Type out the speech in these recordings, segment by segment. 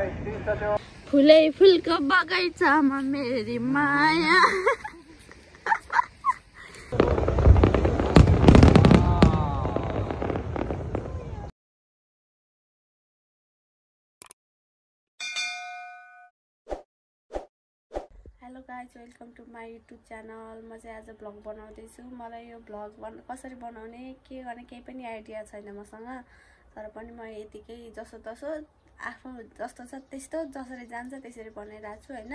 फुलै फुलको बगैँचामा मेरी माया। Hello guys, welcome to my YouTube channel. म चाहिँ आज भ्लग बनाउँदैछु। मलाई यो भ्लग कसरी बनाउने के गर्ने केही पनि आइडिया छैन मसँग, तर पनि म यतिकै जसो आफू जस्तो छ त्यस्तो जसरी जान्छ त्यसरी बनाइरहेको छु होइन।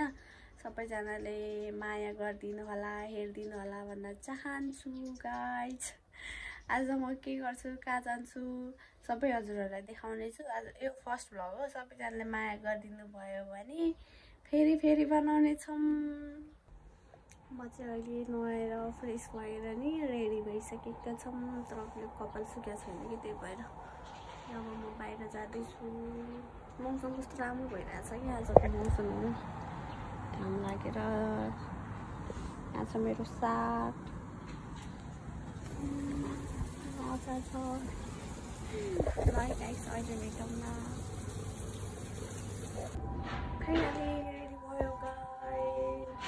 सबैजनाले माया गरिदिनु होला, हेरिदिनु होला भन्न चाहन्छु गाइज। आज म के गर्छु, कहाँ जान्छु सबै हजुरहरूलाई देखाउने छु। आज यो फर्स्ट भ्लग हो। सबैजनाले माया गरिदिनु भयो भने फेरि बनाउने छौँ। म चाहिँ अहिले नुहाएर फ्रेस भएर नि रेडी भइसकेका छौँ, तर कपाल सुकेको छैन कि त्यही भएर अब म बाहिर जाँदैछु। मौसम कस्तो राम्रो भइरहेछ कि आजको मौसम होइन। घाम लागेर यहाँ छ मेरो साग, मजा छ। ल गाइस, अहिले भेटौँ न। फाइनली रेडी भयो गाइस।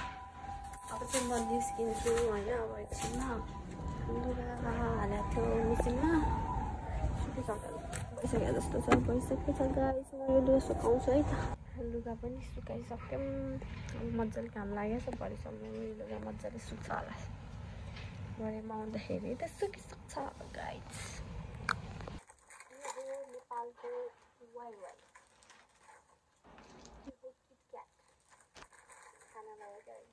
अब चाहिँ म निस्किन्छु होइन। अब एकछिनमा लुगा हालेको थियो मिसिनमा, भइसक्यो जस्तो छ, भइसकेको छ गाइस। म यो लुगा सुकाउँछु है त। लुगा पनि सुकाइसक्यौँ। अब मजाले घाम लागेको छ, भरेसम्म यो लुगा मजाले सुक्छ होला। भरेमा आउँदाखेरि त सुकिसक्छ गाइस। नेपालको वाइवाई खाना भयो गाइस।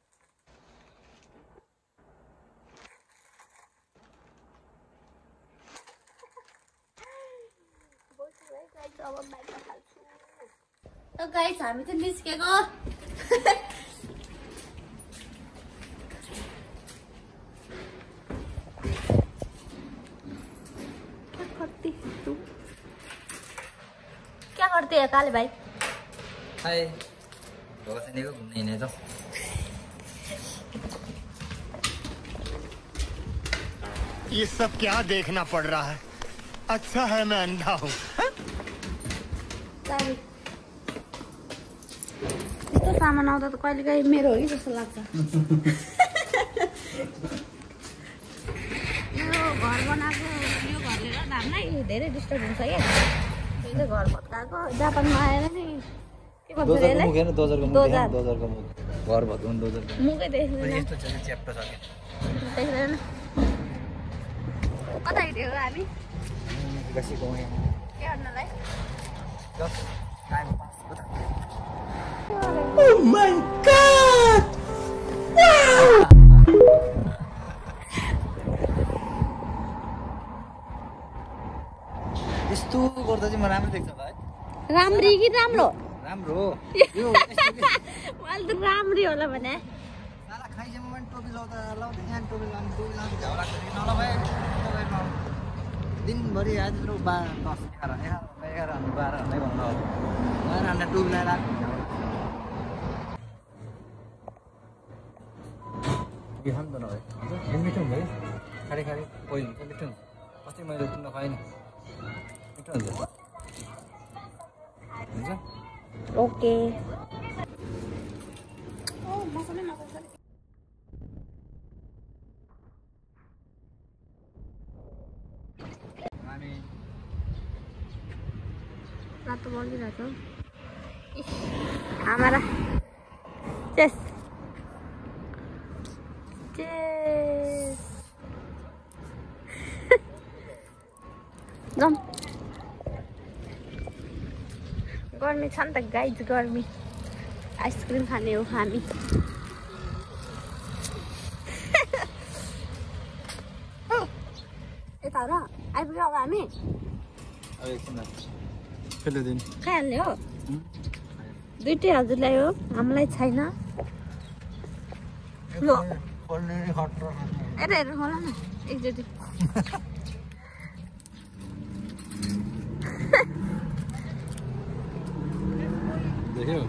अब बाइक हाल्छु। त गाइस, हामी चाहिँ निस्केको। क्या करते हैं काले भाई? हाय, घूमने नहीं तो ये सब क्या देखना पड़ रहा है? अच्छा है मैं अंधा हूँ। यस्तो सामान आउँदा त कहिलेकाहीँ मेरो हो कि जस्तो लाग्छ। यो घर बनाएको यो घरले गर्दा हामीलाई धेरै डिस्टर्ब हुन्छ क्या। यो घर भत्काएको जापानमा आएर नि के भन्छ यसलाई? घर भत्काउनु दोजर मुखै देख्दैन। यस्तो छ च्याप्टो छ के देख्दैन। कता हिँडेको हामी? कसै गाउँ के गर्नलाई? जस्ट टाइम पास कता। Oh my God! यस्तो गर्दा चाहिँ म राम्रो देख्छ होला है। राम्री कि राम्रो? राम्रो हो यो। मैले त राम्री होला भने। साला खाइसम्म पनि टोपी लाउँदा यहाँ टोपी लाउँदा झ्याउ लाग्छ कि नलगाए दिनभरि आज 10, 11, 12 भन्दै भन्नु होला। उहाँहरू हामीलाई टोपी लगाएर बिहान त नभए मिठो हुन्छ है। खाडी कोही हुन्छ मिठो हुन्छ। अस्ति मैले तिमीलाई खुवाएँ नि, मिठो हुन्छ हुन्छ। ओके। रातो बोलिरहेको हमारा चेस चेस जम गर्मी छ नि त गाइज, गर्मी। आइसक्रिम खाने हो हामी। यता हो र आइपुग्यो अब हामी। खाइहाल्ने हो? दुइटै हजुरलाई हो, हामीलाई छैन। हेर होला न एकचोटि। देख्यौ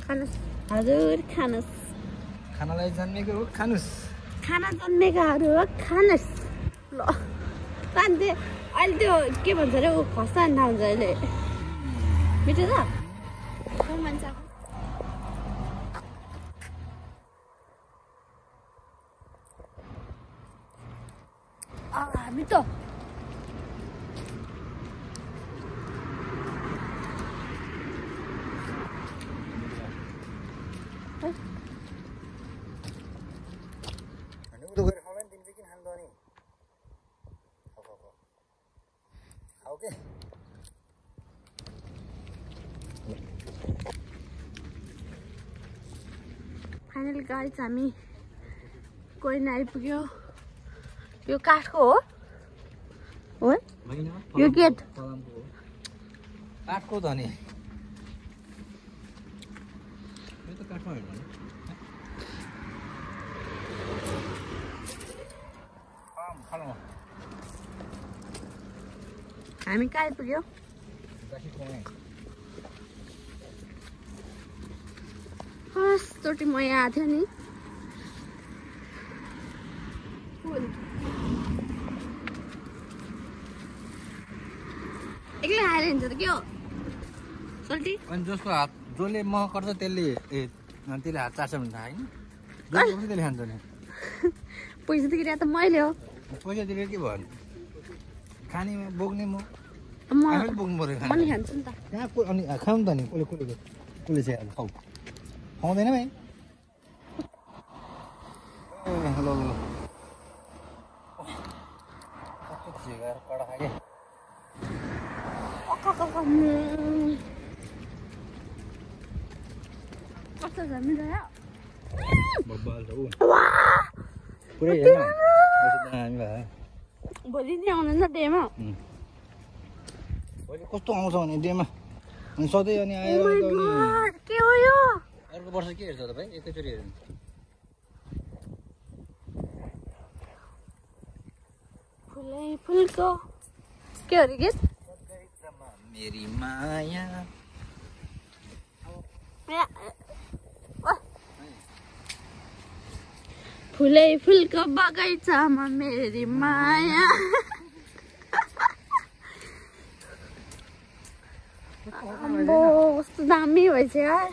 खानुस् हजुर खानुस् खानालाई जन्मेको हो खानुस् खाना जन्मेकाहरू हो खानुस् ल कान्ते अहिले त्यो के भन्छ अरे ऊ खस्ता अन्डा हुन्छ अहिले मिठो छ मान्छ मिठो फाइनल गाइज हामी कोइन आइपुग्यो यो काठको हो यो गेट काठको त नि यो त काठमा होइन हामी कहाँ आइपुग्यो फर्स्टचोटि म यहाँ आएको थियो नि एक्लै आएर हिँड्छ त के हो सोल्टी अनि जसको हात जसले मह गर्छ त्यसले त्यसले हात चाट्छ भने थाहा होइन त्यसले खान्छ नि पैसा तिरेर त मैले हो पैसा तिरेर के भयो खाने बोक्ने म म बोक्नु पऱ्यो पनि खान्छु नि त कहाँ अनि खाउँ त नि कसले चाहिँ अब खाऊ खाउँदैन भाइ ल ल कडा खाए कस्तो छ मिठो पुरै हामी भए भोलि नै आउनुहुन्छ डेमा भोलि कस्तो आउँछ भने डेमा अनि सधैँ अनि आएर के हो यो अर्को वर्ष के हेर्छ तपाईँ एकैचोटि हेर्नु फुलै फुलको के हो रे गीत मेरी माया फुलै फुलको बगैँचामा मेरी माया अम्बो कस्तो दामी भएछ यार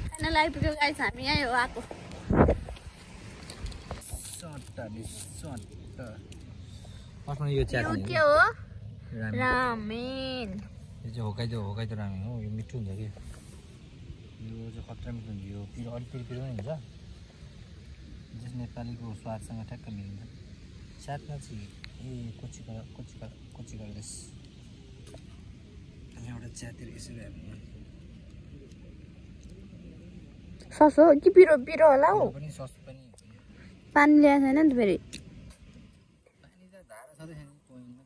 खाना आइपुग्यो गाइस हामी यहीँ हो आएको यो के हो रामेन यो चाहिँ होकाइदो रामेन हो यो मिठो हुन्छ कि यो चाहिँ खतरा मिठो हुन्छ यो पिरो अलिक पिरो पनि हुन्छ जस नेपालीको स्वादसँग ठ्याक्क मिल्छ साथमा चाहिँ कोची गर्दैछ एउटा च्यातिर यसरी हामी सस हो कि पिरो पिरो होला हौ पनि सस पनि पानी ल्याएको छैन नि त फेरि पानी त धारा छँदै छैन पोइन्टमा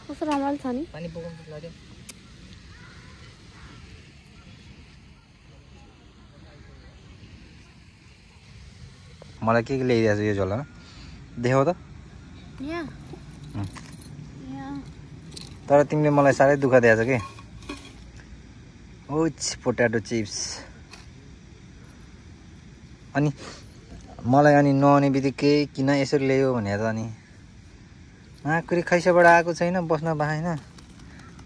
कस्तो रमाइलो छ नि पानी बोकाउनु लाग्यो मलाई के ल्याइदिएको छ यो झोलामा देखाऊ त तर तिमीले मलाई साह्रै दुःख दिएछ कि ओछ पोट्याटो चिप्स अनि मलाई अनि नआउने बित्तिकै किन यसरी ल्यायो भने त अनि आँकुरी खैसाबाट आएको छैन बस्न पाएन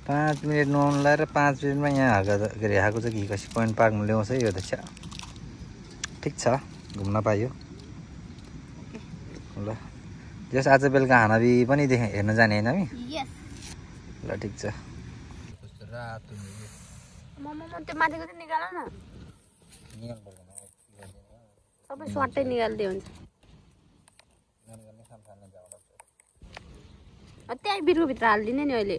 5 मिनट नुहाउनु लगाएर 5 मिनटमा यहाँ के अरे आएको छ कि कसी पोइन्ट पार्कमा ल्याउँछ यो त छ ठिक छ घुम्न पाइयो ल जस आज बेलुका हानाबी पनि हेर्न जाने होइन हामी ल ठिक छ त्यो माथिको चाहिँ निकाल न सबै स्वाटै निकालिदियो हुन्छ त्यही बिर्को भित्र हालिदिने नि अहिले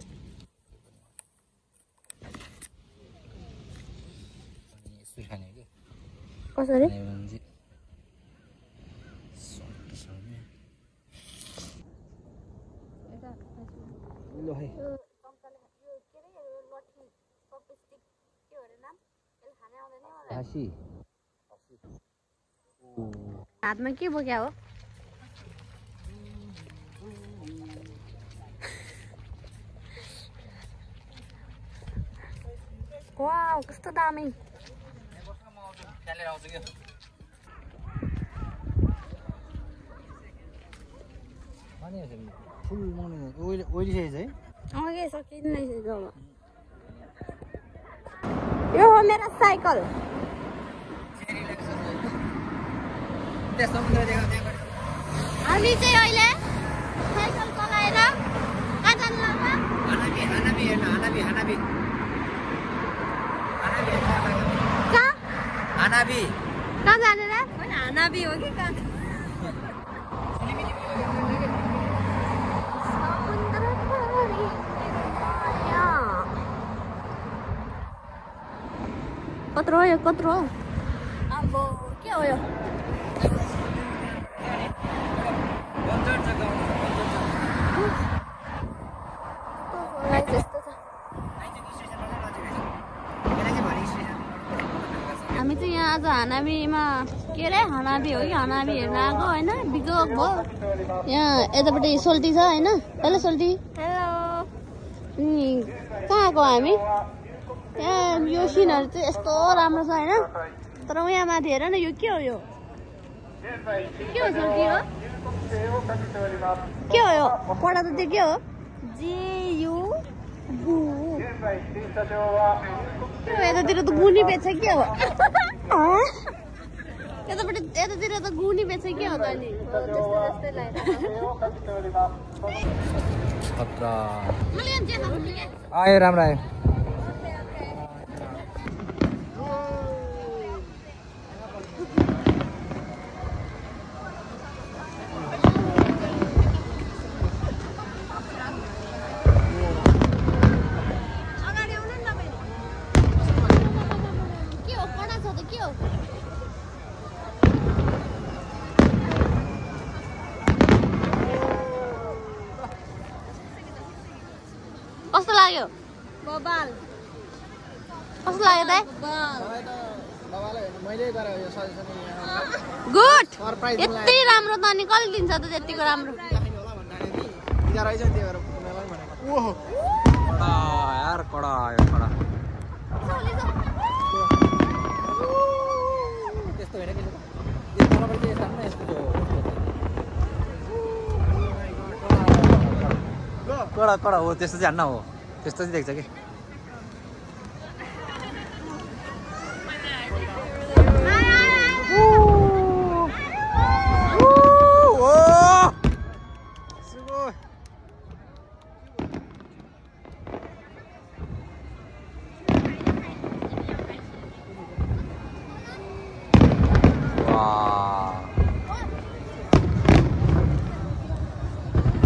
कसरी हातमा के बोक्या हो वाउ कस्तो दामी फुल ओइलिसकेछ है अघि सकिँदैछ अब यो हो मेरो साइकल हामी चाहिँ अहिले साइकल चलाएर कहाँ जानु लाग्छ कहाँ जाने र होइन हानाबी हो कि कहाँ कत्रो हो यो कत्रो अब के हो यो हामी चाहिँ यहाँ आज हानाबीमा के अरे हानाबी हो कि हानाबी हेर्न आएको होइन बिजोक भयो यहाँ यतापट्टि सोल्टी छ होइन हेलो सोल्टी हेलो कहाँ आएको हामी यहाँ यो सिनहरू चाहिँ यस्तो राम्रो छ होइन तर यहाँ माथि हेर न यो के हो यो के हो सोल्टी हो के हो यो पढा त त्यो के हो जेयु गु यतातिर त गुनी बेच्छ के हो यतापट्टि यतातिर त गुनी बेच्छ के हो त अनि आयो राम्रो आयो कस्तो लाग्यो बबाल कस्तो लाग्यो त गुड यति राम्रो त अनि कहिले दिन्छ त त्यतिको राम्रो यार कडा आयो कडा त्यस्तो होइन कडा कडा हो त्यस्तो चाहिँ हान्न हो त्यस्तो चाहिँ देख्छ कि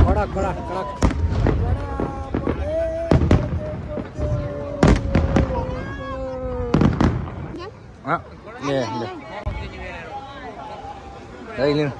कडक कडक कडक ले ले ले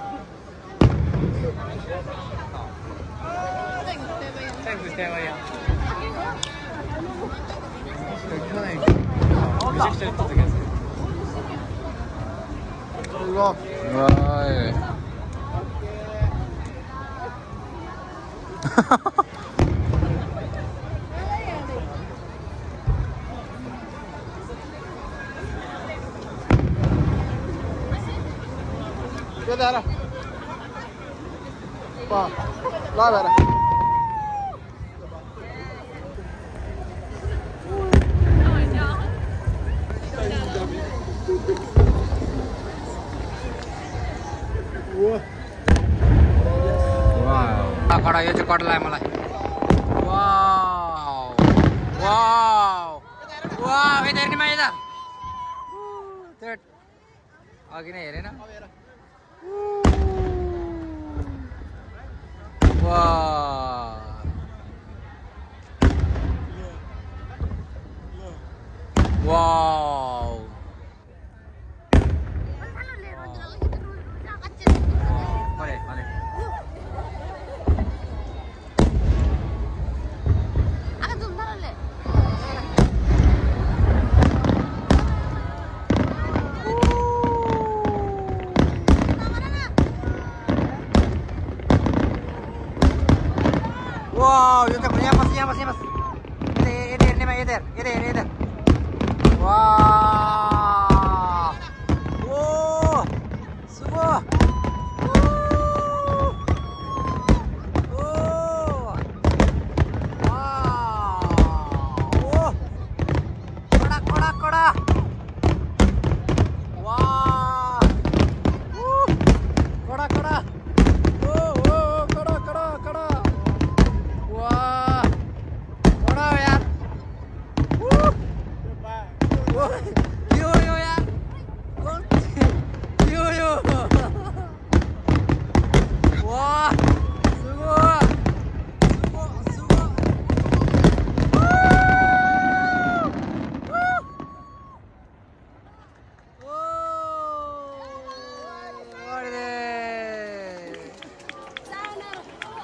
कडा यो चाहिँ कडा लाग्यो मलाई वाउ वाउ वाउ यता हेर्ने यता अघि नै हेरेन wow Wow, yo te ponía más. Eder. わー、おー、すごい。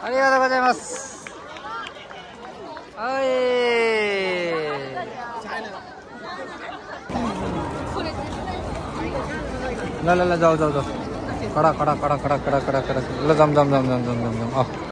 ありがとうございます。はい。ला ला ला जाओ जाओ जाओ कड़ा कड़ा कड़ा कड़ा कड़ा कड़ा कड़ा ला जम जम जम जम जम जम जम